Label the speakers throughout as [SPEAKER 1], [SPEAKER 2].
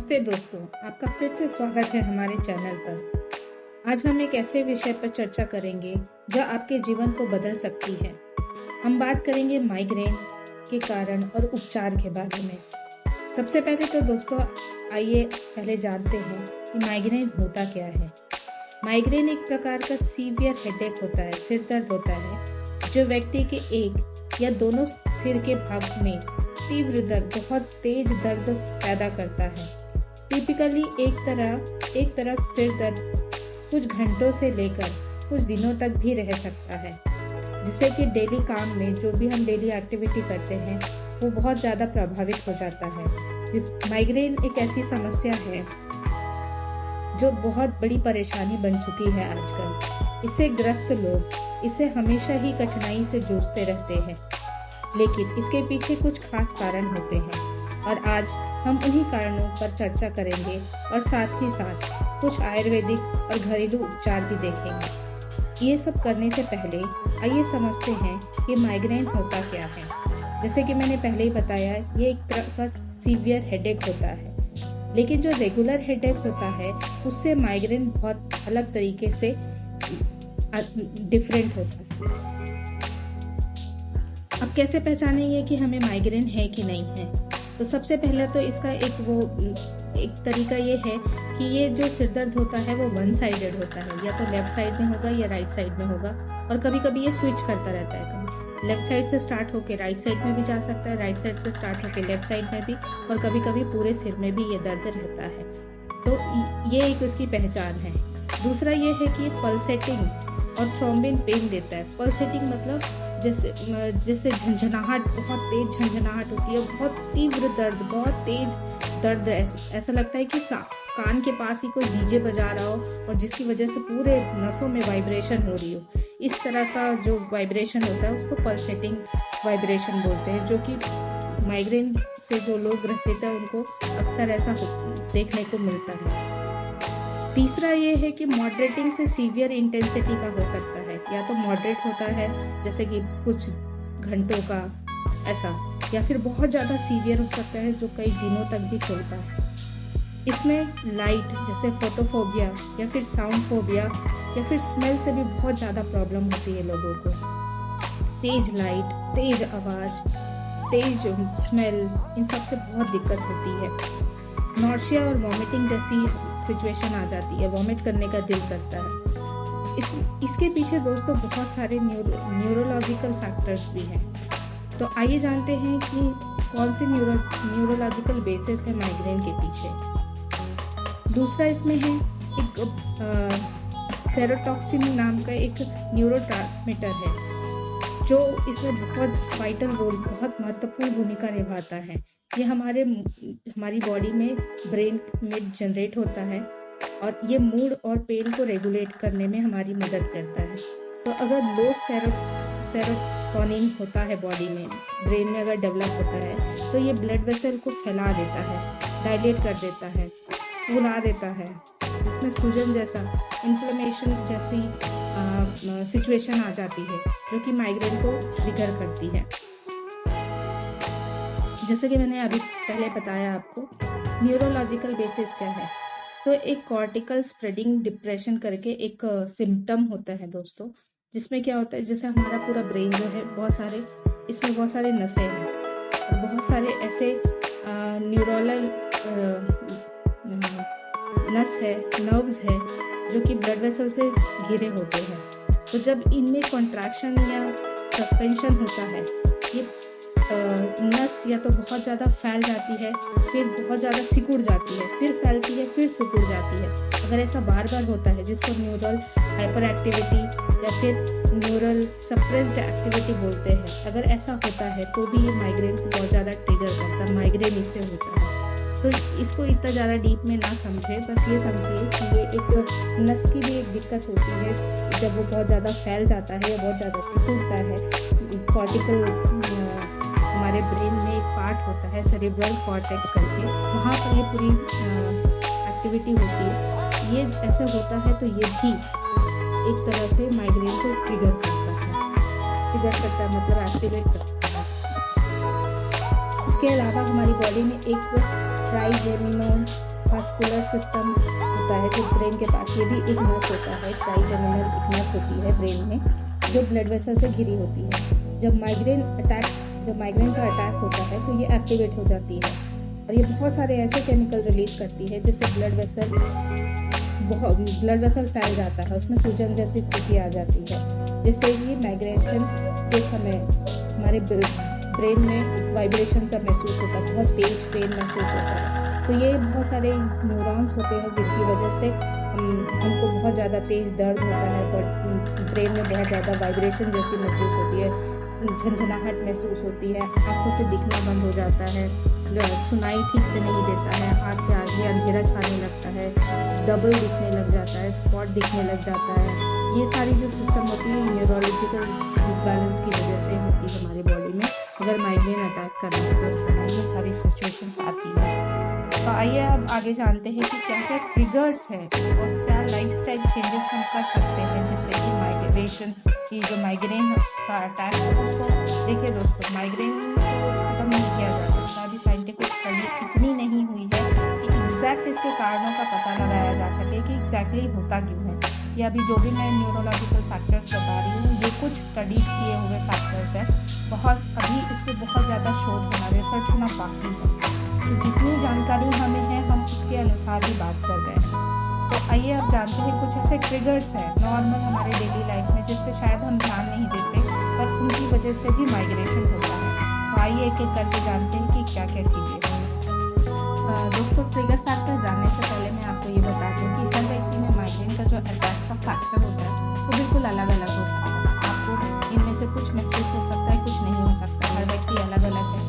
[SPEAKER 1] नमस्ते दोस्तों, आपका फिर से स्वागत है हमारे चैनल पर। आज हम एक ऐसे विषय पर चर्चा करेंगे जो आपके जीवन को बदल सकती है। हम बात करेंगे माइग्रेन के कारण और उपचार के बारे में। सबसे पहले तो दोस्तों आइए पहले जानते हैं कि माइग्रेन होता क्या है। माइग्रेन एक प्रकार का सीवियर हेडेक होता है, सिर दर्द होता है जो व्यक्ति के एक या दोनों सिर के भाग में तीव्र दर्द, बहुत तेज दर्द पैदा करता है। टिपिकली एक तरफ सिर दर्द कुछ घंटों से लेकर कुछ दिनों तक भी रह सकता है, जिससे कि डेली काम में जो भी हम डेली एक्टिविटी करते हैं वो बहुत ज़्यादा प्रभावित हो जाता है। माइग्रेन एक ऐसी समस्या है जो बहुत बड़ी परेशानी बन चुकी है आजकल। इससे ग्रस्त लोग इसे हमेशा ही कठिनाई से जूझते रहते हैं, लेकिन इसके पीछे कुछ खास कारण होते हैं और आज हम उन्हीं कारणों पर चर्चा करेंगे और साथ ही साथ कुछ आयुर्वेदिक और घरेलू उपचार भी देखेंगे। ये सब करने से पहले आइए समझते हैं कि माइग्रेन होता क्या है। जैसे कि मैंने पहले ही बताया, ये एक तरह का सीवियर हेडेक होता है, लेकिन जो रेगुलर हेडेक होता है उससे माइग्रेन बहुत अलग तरीके से डिफरेंट होता है। अब कैसे पहचानेंगे कि हमें माइग्रेन है कि नहीं है? तो सबसे पहले तो इसका एक तरीका ये है कि ये जो सिर दर्द होता है वो वन साइडेड होता है, या तो लेफ्ट साइड में होगा या राइट साइड में होगा, और कभी कभी ये स्विच करता रहता है। कभी लेफ्ट साइड से स्टार्ट होकर राइट साइड में भी जा सकता है, राइट साइड से स्टार्ट होकर लेफ्ट साइड में भी, और कभी कभी पूरे सिर में भी ये दर्द रहता है। तो ये एक उसकी पहचान है। दूसरा ये है कि दर्द और थ्रोम्बिन पेन देता है। पल्सेटिंग मतलब जैसे झंझनाहट, बहुत तेज झंझनाहट होती है, बहुत तीव्र दर्द, बहुत तेज दर्द, ऐसा लगता है कि कान के पास ही कोई डीजे बजा रहा हो और जिसकी वजह से पूरे नसों में वाइब्रेशन हो रही हो। इस तरह का जो वाइब्रेशन होता है उसको पल्सेटिंग वाइब्रेशन बोलते हैं, जो कि माइग्रेन से जो लोग ग्रसित हैं उनको अक्सर ऐसा देखने को मिलता है। तीसरा ये है कि मॉडरेटिंग से सीवियर इंटेंसिटी का हो सकता है, या तो मॉडरेट होता है जैसे कि कुछ घंटों का ऐसा, या फिर बहुत ज़्यादा सीवियर हो सकता है जो कई दिनों तक भी चलता है। इसमें लाइट जैसे फोटोफोबिया या फिर साउंड फोबिया या फिर स्मेल से भी बहुत ज़्यादा प्रॉब्लम होती है लोगों को। तेज लाइट, तेज आवाज़, तेज स्मेल, इन सब से बहुत दिक्कत होती है। नॉर्सिया और वॉमिटिंग जैसी सिचुएशन आ जाती है, वॉमिट करने का दिल करता है। इसके पीछे दोस्तों बहुत सारे न्यूरोलॉजिकल फैक्टर्स भी हैं। तो आइए जानते हैं कि कौन से न्यूरोलॉजिकल बेसिस है माइग्रेन के पीछे। दूसरा इसमें है एक सेरोटॉक्सिन नाम का एक न्यूरोट्रांसमीटर है, जो इसमें बहुत वाइटल रोल, बहुत महत्वपूर्ण भूमिका निभाता है। ये हमारी बॉडी में ब्रेन में जनरेट होता है और ये मूड और पेन को रेगुलेट करने में हमारी मदद करता है। तो अगर लो सेरोटोनिन होता है बॉडी में, ब्रेन में अगर डेवलप होता है, तो ये ब्लड वेसल को फैला देता है, डायलेट कर देता है, फुला देता है, जिसमें सूजन जैसा, इन्फ्लेमेशन जैसी सिचुएशन आ जाती है, जो कि माइग्रेन को ट्रिगर करती है। जैसे कि मैंने अभी पहले बताया आपको, न्यूरोलॉजिकल बेसिस क्या है। तो एक कॉर्टिकल स्प्रेडिंग डिप्रेशन करके एक सिम्टम होता है दोस्तों, जिसमें क्या होता है, जैसे हमारा पूरा ब्रेन जो है, इसमें बहुत सारे नसें हैं और बहुत सारे ऐसे न्यूरोनल नस है, नर्व्स है, जो कि ब्लड वेसल से घिरे होते हैं। तो जब इनमें कॉन्ट्रैक्शन या सस्पेंशन होता है, ये नस या तो बहुत ज़्यादा फैल जाती है, फिर बहुत ज़्यादा सिकुड़ जाती है, फिर फैलती है, फिर सिकुड़ जाती है। अगर ऐसा बार बार होता है, जिसको न्यूरल हाइपर एक्टिविटी या फिर न्यूरल सप्रेस्ड एक्टिविटी बोलते हैं, अगर ऐसा होता है तो भी ये माइग्रेन को बहुत ज़्यादा ट्रिगर करता है। माइग्रेन इससे होता है। तो इसको इतना ज़्यादा डीप में ना समझे, बस ये समझिए कि ये एक नस की भी एक दिक्कत होती है जब वो बहुत ज़्यादा फैल जाता है या बहुत ज़्यादा सिकुड़ता है। कॉर्टिकल हमारे ब्रेन में एक पार्ट होता है सेरेब्रल कॉर्टेक्स करके, वहाँ पर ये पूरी एक्टिविटी होती है। ये ऐसे होता है तो ये भी एक तरह से माइग्रेन को ट्रिगर करता है, मतलब एक्टिवेट करता है। इसके अलावा हमारी बॉडी में एक ट्राइजेमिनो वास्कुलर सिस्टम होता है जो ब्रेन के पास, ये भी एक नस होता है, ट्राइजेमिनल एक नस होती है ब्रेन में जो ब्लड वेसल से घिरी होती है। जब माइग्रेन का अटैक होता है तो ये एक्टिवेट हो जाती है और ये बहुत सारे ऐसे केमिकल रिलीज करती है जिससे ब्लड वेसल फैल जाता है, उसमें सूजन जैसी स्थिति आ जाती है, जिससे ये माइग्रेशन के समय हमारे ब्रेन में वाइब्रेशन सा महसूस होता है, बहुत तेज पेन महसूस होता है। तो ये बहुत सारे न्यूरॉन्स होते हैं जिनकी वजह से हमको बहुत ज़्यादा तेज दर्द होता है, पर ब्रेन में बहुत ज़्यादा वाइब्रेशन जैसी महसूस होती है, झंझनाहट महसूस होती है, आँखों से दिखना बंद हो जाता है, सुनाई ठीक से नहीं देता है, आँख के आगे अंधेरा छाने लगता है, डबल दिखने लग जाता है, स्पॉट दिखने लग जाता है। ये सारी जो सिस्टम होती है न्यूरोलॉजिकल डिसबैलेंस की वजह से होती है हमारी बॉडी में। अगर माइग्रेन अटैक कर रहा है तो उस समय ये सारी सिचुएशंस आती हैं। तो आइए अब आगे जानते हैं कि क्या क्या ट्रिगर्स हैं और क्या लाइफस्टाइल चेंजेस हम कर सकते हैं जिससे कि माइग्रेशन की जो माइग्रेन का अटैक है उसको देखिए दोस्तों, माइग्रेन को खत्म नहीं किया जा सकता। अभी साइंटिफिक स्टडी इतनी नहीं हुई है कि एग्जैक्ट इसके कारणों का पता लगाया जा सके कि एग्जैक्टली होता क्यों है। ये अभी जो भी मैं न्यूरोलॉजिकल फैक्टर्स बता रही हूँ ये कुछ स्टडी किए हुए फैक्टर्स हैं, अभी इस पर बहुत ज़्यादा शोध होना, रिसर्च होना बाकी है। तो जितनी जानकारी हमें है हम उसके अनुसार ही बात कर रहे हैं। तो आइए अब जानते हैं कुछ ऐसे ट्रिगर्स हैं नॉर्मल हमारे डेली लाइफ में जिससे शायद हम ध्यान नहीं देते पर उनकी वजह से भी माइग्रेशन होता है। तो आइए एक एक करके जानते हैं कि क्या क्या चीज़ें हैं। दोस्तों, ट्रिगर फैक्टर जानने से पहले मैं आपको ये बता दूँ कि हर व्यक्ति में माइग्रेन का जो अटैक का फैक्टर होता है वो बिल्कुल अलग अलग हो सकता है। आपको इनमें से कुछ महसूस हो सकता है, कुछ नहीं हो सकता, हर व्यक्ति अलग अलग है,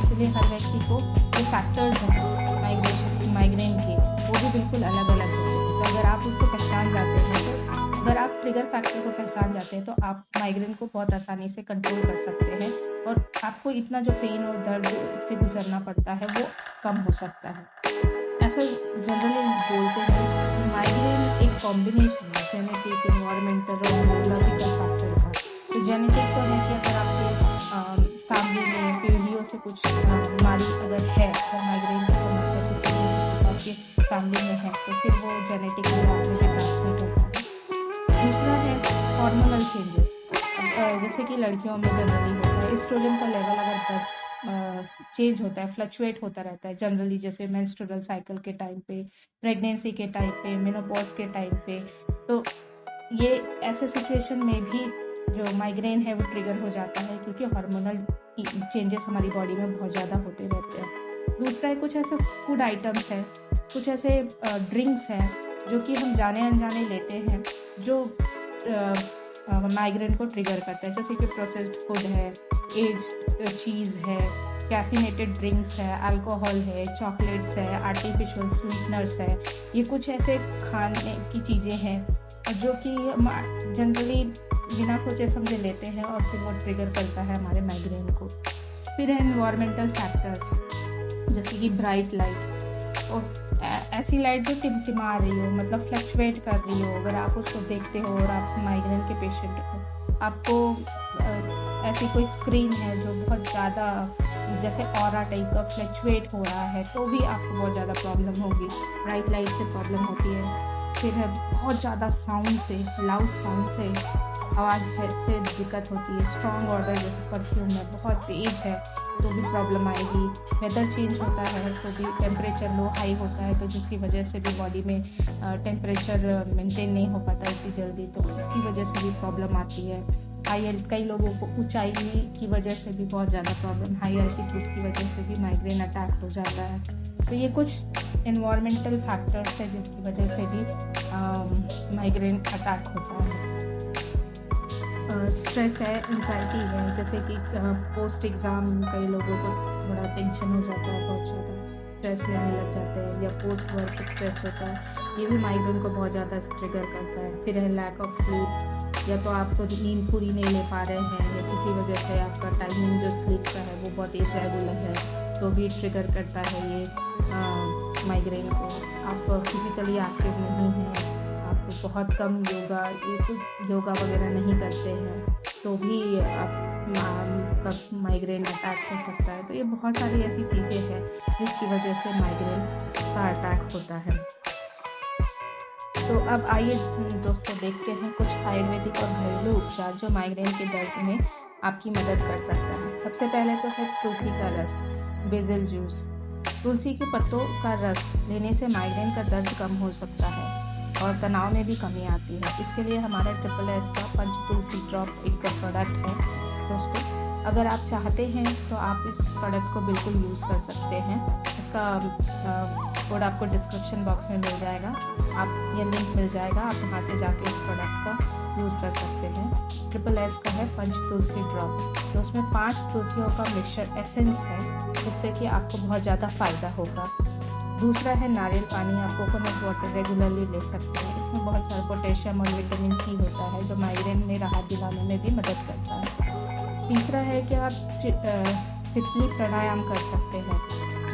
[SPEAKER 1] इसलिए हर व्यक्ति को जो फैक्टर्स हैं माइग्रेन के वो भी बिल्कुल अलग अलग होते हैं। तो अगर आप उसको पहचान जाते हैं तो अगर आप ट्रिगर फैक्टर को पहचान जाते हैं तो आप माइग्रेन को बहुत आसानी से कंट्रोल कर सकते हैं और आपको इतना जो पेन और दर्द से गुजरना पड़ता है वो कम हो सकता है। ऐसा जनरली बोलते हैं कि माइग्रेन एक कॉम्बिनेशन है जेनेटिक, इन्वायरमेंटल और न्यूरोलॉजिकल फैक्टर का। तो जेनेटिक तो है कि अगर आपके फैमिली में पीढ़ियों से कुछ बीमारी अगर है तो माइग्रेन की समस्या किसी भी आपके फैमिली में है तो फिर वो जेनेटिकली आप में से ट्रांसमिट होता है। दूसरा है हार्मोनल चेंजेस, जैसे कि लड़कियों में जनरली होता है एस्ट्रोजन का लेवल अगर चेंज होता है, फ्लक्चुएट होता रहता है जनरली, जैसे मेंस्ट्रुअल साइकिल के टाइम पे, प्रेगनेंसी के टाइम पे, मेनोपॉज के टाइम पे। तो ये ऐसे सिचुएशन में भी जो माइग्रेन है वो ट्रिगर हो जाता है क्योंकि हार्मोनल चेंजेस हमारी बॉडी में बहुत ज़्यादा होते रहते हैं। दूसरा है कुछ ऐसे फूड आइटम्स हैं, कुछ ऐसे ड्रिंक्स हैं जो कि हम जाने अनजाने लेते हैं जो माइग्रेन को ट्रिगर करता है, जैसे कि प्रोसेस्ड फूड है, एज्ड चीज़ है, कैफिनेटेड ड्रिंक्स है, अल्कोहल है, चॉकलेट्स है, आर्टिफिशियल स्वीटनर्स है। ये कुछ ऐसे खाने की चीज़ें हैं जो कि जनरली बिना सोचे समझे लेते हैं और फिर वो ट्रिगर करता है हमारे माइग्रेन को। फिर है एनवायरमेंटल फैक्टर्स जैसे कि ब्राइट लाइट और ऐसी लाइट जो टिमटिमा रही हो, मतलब फ्लक्चुएट कर रही हो। अगर आप उसको देखते हो और आप माइग्रेन के पेशेंट हो, आपको ऐसी कोई स्क्रीन है जो बहुत ज़्यादा जैसे ऑरा टाइप का फ्लक्चुएट हो रहा है तो भी आपको बहुत ज़्यादा प्रॉब्लम होगी, ब्राइट लाइट से प्रॉब्लम होती है। फिर है बहुत ज़्यादा साउंड से, लाउड साउंड से आवाज़ से दिक्कत होती है। स्ट्रॉन्ग ऑर्डर जैसे परफ्यूम है बहुत तेज़ है तो भी प्रॉब्लम आएगी। वेदर चेंज होता है तो भी टेम्परेचर लो हाई होता है तो जिसकी वजह से भी बॉडी में टेम्परेचर मेंटेन नहीं हो पाता इतनी जल्दी, तो उसकी वजह से भी प्रॉब्लम आती है। कई लोगों को ऊंचाई की वजह से भी बहुत ज़्यादा प्रॉब्लम, हाई एल्टीट्यूड की वजह से भी माइग्रेन अटैक हो जाता है। तो ये कुछ एनवायरमेंटल फैक्टर्स है जिसकी वजह से भी माइग्रेन अटैक होता है। स्ट्रेस है, एंजाइटी है, जैसे कि पोस्ट एग्ज़ाम कई लोगों को बड़ा टेंशन हो जाता है, बहुत ज़्यादा स्ट्रेस लेने लग जाते हैं, या पोस्ट वर्क स्ट्रेस होता है, ये भी माइग्रेन को बहुत ज़्यादा ट्रिगर करता है। फिर है लैक ऑफ स्लीप, या तो आप तो नींद पूरी नहीं ले पा रहे हैं या किसी वजह से आपका टाइमिंग जो स्लीप का है वो बहुत इरेगुलर है तो भी ट्रिगर करता है ये माइग्रेन को। आप फिज़िकली एक्टिव नहीं हैं, आप बहुत कम योगा वगैरह नहीं करते हैं तो भी कब माइग्रेन अटैक हो सकता है। तो ये बहुत सारी ऐसी चीज़ें हैं जिसकी वजह से माइग्रेन का अटैक होता है। तो अब आइए दोस्तों देखते हैं कुछ आयुर्वेदिक और घरेलू उपचार जो माइग्रेन के दर्द में आपकी मदद कर सकता है। सबसे पहले तो है तुलसी का रस, बेसिल जूस। तुलसी के पत्तों का रस लेने से माइग्रेन का दर्द कम हो सकता है और तनाव में भी कमी आती है। इसके लिए हमारा SSS का पंच तुलसी ड्रॉप एक प्रोडक्ट है दोस्तों। अगर आप चाहते हैं तो आप इस प्रोडक्ट को बिल्कुल यूज़ कर सकते हैं। इसका कोड आपको डिस्क्रिप्शन बॉक्स में मिल जाएगा, आप ये लिंक मिल जाएगा, आप वहाँ से जाके इस प्रोडक्ट का यूज़ कर सकते हैं। SSS का है पंच तुलसी ड्रॉप, तो उसमें 5 तुलसियों का मिक्सचर एसेंस है, जिससे कि आपको बहुत ज़्यादा फ़ायदा होगा। दूसरा है नारियल पानी, आप कोकोनट वाटर रेगुलरली ले सकते हैं। इसमें बहुत सारा पोटेशियम और विटामिन सी होता है जो माइग्रेन में राहत दिलाने में भी मदद करता है। तीसरा है कि आप शीतली प्राणायाम कर सकते हैं।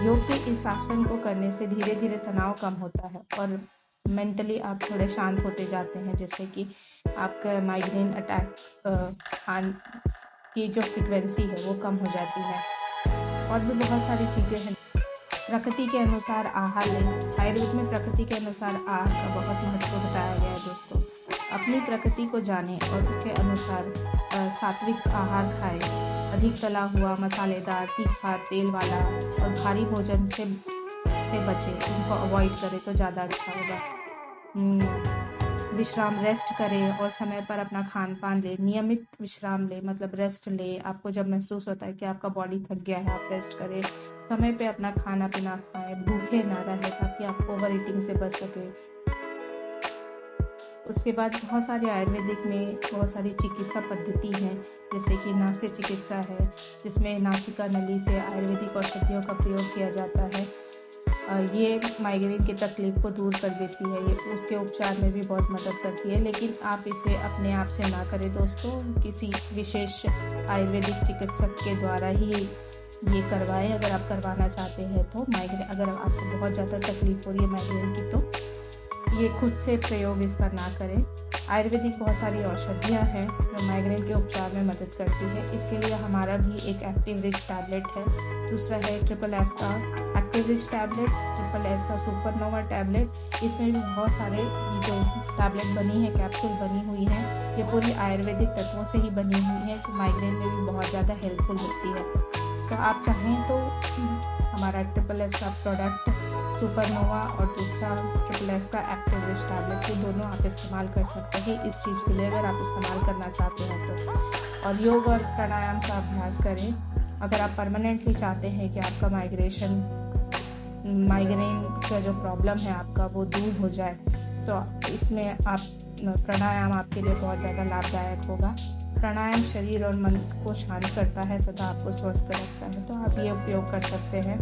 [SPEAKER 1] योग के इस आसन को करने से धीरे धीरे तनाव कम होता है और मेंटली आप थोड़े शांत होते जाते हैं, जिससे कि आपका माइग्रेन अटैक की जो फ्रिक्वेंसी है वो कम हो जाती है। और भी बहुत सारी चीज़ें हैं। प्रकृति के अनुसार आहार लें। आयुर्वेद में प्रकृति के अनुसार आहार का बहुत महत्व बताया गया है दोस्तों। अपनी प्रकृति को जानें और उसके अनुसार सात्विक आहार खाएं। अधिक तला हुआ, मसालेदार, तीखा, तेल वाला और भारी भोजन से बचें, उनको अवॉइड करें तो ज़्यादा अच्छा होगा। विश्राम, रेस्ट करें और समय पर अपना खान पान लें। नियमित विश्राम लें, मतलब रेस्ट लें। आपको जब महसूस होता है कि आपका बॉडी थक गया है, आप रेस्ट करें। समय पे अपना खाना पीना खाएं, भूखे ना रहें ताकि आप ओवर ईटिंग से बच सकें। उसके बाद बहुत सारे आयुर्वेदिक में बहुत सारी चिकित्सा पद्धति हैं, जैसे कि नास्य चिकित्सा है, जिसमें नासिका नली से आयुर्वेदिक औषधियों का प्रयोग किया जाता है। ये माइग्रेन की तकलीफ को दूर कर देती है, ये उसके उपचार में भी बहुत मदद करती है। लेकिन आप इसे अपने आप से ना करें दोस्तों, किसी विशेष आयुर्वेदिक चिकित्सक के द्वारा ही ये करवाएं अगर आप करवाना चाहते हैं तो। माइग्रेन अगर आपको बहुत ज़्यादा तकलीफ हो रही है माइग्रेन की, तो ये खुद से प्रयोग इसका ना करें। आयुर्वेदिक बहुत सारी औषधियाँ हैं जो माइग्रेन के उपचार में मदद करती है। इसके लिए हमारा भी एक एक्टिव रिच टैबलेट है। दूसरा है SSS का एक्टिव रिच टैबलेट, SSS का सुपरनोवा टैबलेट। इसमें भी बहुत सारे जो टैबलेट बनी है, कैप्सूल बनी हुई हैं, ये पूरी आयुर्वेदिक तत्वों से ही बनी हुई है, जो माइग्रेन में भी बहुत ज़्यादा हेल्पफुल होती है। तो आप चाहें तो हमारा SSS का प्रोडक्ट सुपरनोवा और दूसरा SSS का एक्टिव रिच टैबलेट, ये दोनों आप इस्तेमाल कर सकते हैं इस चीज़ के लिए, अगर आप इस्तेमाल करना चाहते हैं तो। और योग और प्राणायाम का अभ्यास करें। अगर आप परमानेंटली चाहते हैं कि आपका माइग्रेन का जो प्रॉब्लम है आपका वो दूर हो जाए, तो इसमें आप प्राणायाम आपके लिए बहुत ज़्यादा लाभदायक होगा। प्राणायाम शरीर और मन को शांत करता है तथा आपको स्वस्थ रखता है, तो आप ये उपयोग कर सकते हैं।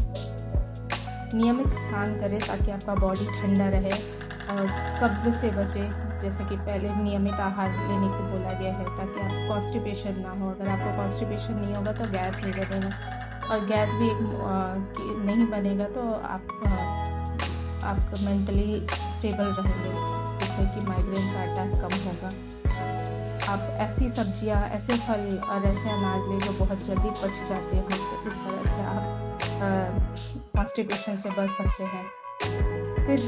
[SPEAKER 1] नियमित स्नान करें ताकि आपका बॉडी ठंडा रहे और कब्ज़ से बचे, जैसे कि पहले नियमित आहार लेने को बोला गया है ताकि आपको कॉन्स्टिपेशन ना हो। अगर आपको कॉन्स्टिपेशन नहीं होगा तो गैस नहीं बनेगा, और गैस भी नहीं बनेगा तो आप मेंटली स्टेबल रहेंगे, जिससे कि माइग्रेन का अटैक कम होगा। आप ऐसी सब्जियां, ऐसे फल और ऐसे अनाज लें जो बहुत जल्दी पच जाते हैं, तो इस तरह से आप कॉन्स्टिपेशन से बच सकते हैं। फिर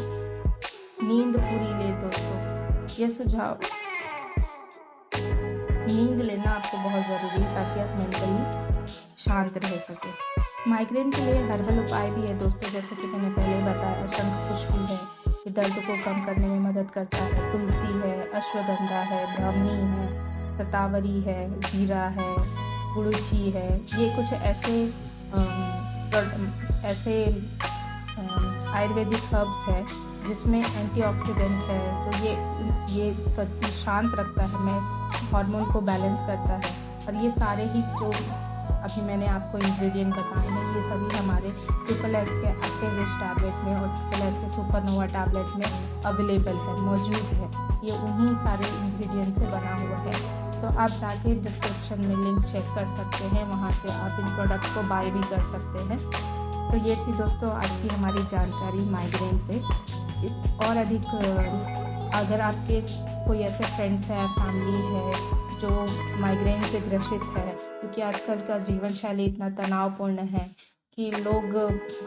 [SPEAKER 1] नींद पूरी ले दोस्तों, ये सुझाव, नींद लेना आपको बहुत ज़रूरी है ताकि आप मेंटली शांत रह सकें। माइग्रेन के लिए हर्बल उपाय भी है दोस्तों, जैसे कि मैंने पहले बताया, शंखपुष्पी है, ये दर्द को कम करने में मदद करता है। तुलसी है, अश्वगंधा है, ब्राह्मी है, शतावरी है, जीरा है, गुड़ुची है। ये कुछ ऐसे आयुर्वेदिक हर्ब्स है जिसमें एंटीऑक्सीडेंट है, तो ये शांत रखता है, हार्मोन को बैलेंस करता है। और ये सारे ही जो अभी मैंने आपको इंग्रेडिएंट बताए हैं, ये सभी हमारे SSS के एक्टिव रिच टैबलेट में और SSS के सुपरनोवा टैबलेट में अवेलेबल है, मौजूद है। ये उन्हीं सारे इंग्रेडिएंट से बना हुआ है, तो आप जाके डिस्क्रिप्शन में लिंक चेक कर सकते हैं, वहाँ से आप इन प्रोडक्ट को बाय भी कर सकते हैं। तो ये थी दोस्तों आज की हमारी जानकारी माइग्रेन पे। और अधिक अगर आपके कोई ऐसे फ्रेंड्स हैं, फैमिली है जो माइग्रेन से ग्रसित है, क्योंकि आजकल का जीवन शैली इतना तनावपूर्ण है कि लोग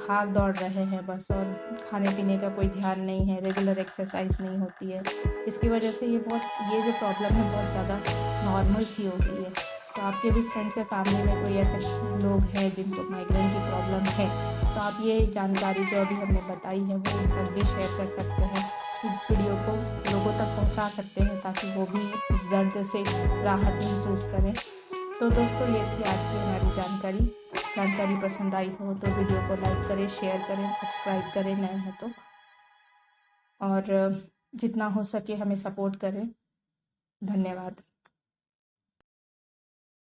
[SPEAKER 1] भाग दौड़ रहे हैं बस, और खाने पीने का कोई ध्यान नहीं है, रेगुलर एक्सरसाइज नहीं होती है। इसकी वजह से ये जो प्रॉब्लम है बहुत ज़्यादा नॉर्मल सी हो गई है। तो आपके भी फ्रेंड्स या फैमिली में कोई ऐसे लोग हैं जिनको माइग्रेन की प्रॉब्लम है, तो आप ये जानकारी जो अभी हमने बताई है वो उन तक भी शेयर कर सकते हैं, इस वीडियो को लोगों तक पहुंचा सकते हैं ताकि वो भी इस दर्द से राहत महसूस करें। तो दोस्तों, ये थी आज की हमारी जानकारी पसंद आई हो तो वीडियो को लाइक करें, शेयर करें, सब्सक्राइब करें नए हैं तो, और जितना हो सके हमें सपोर्ट करें। धन्यवाद।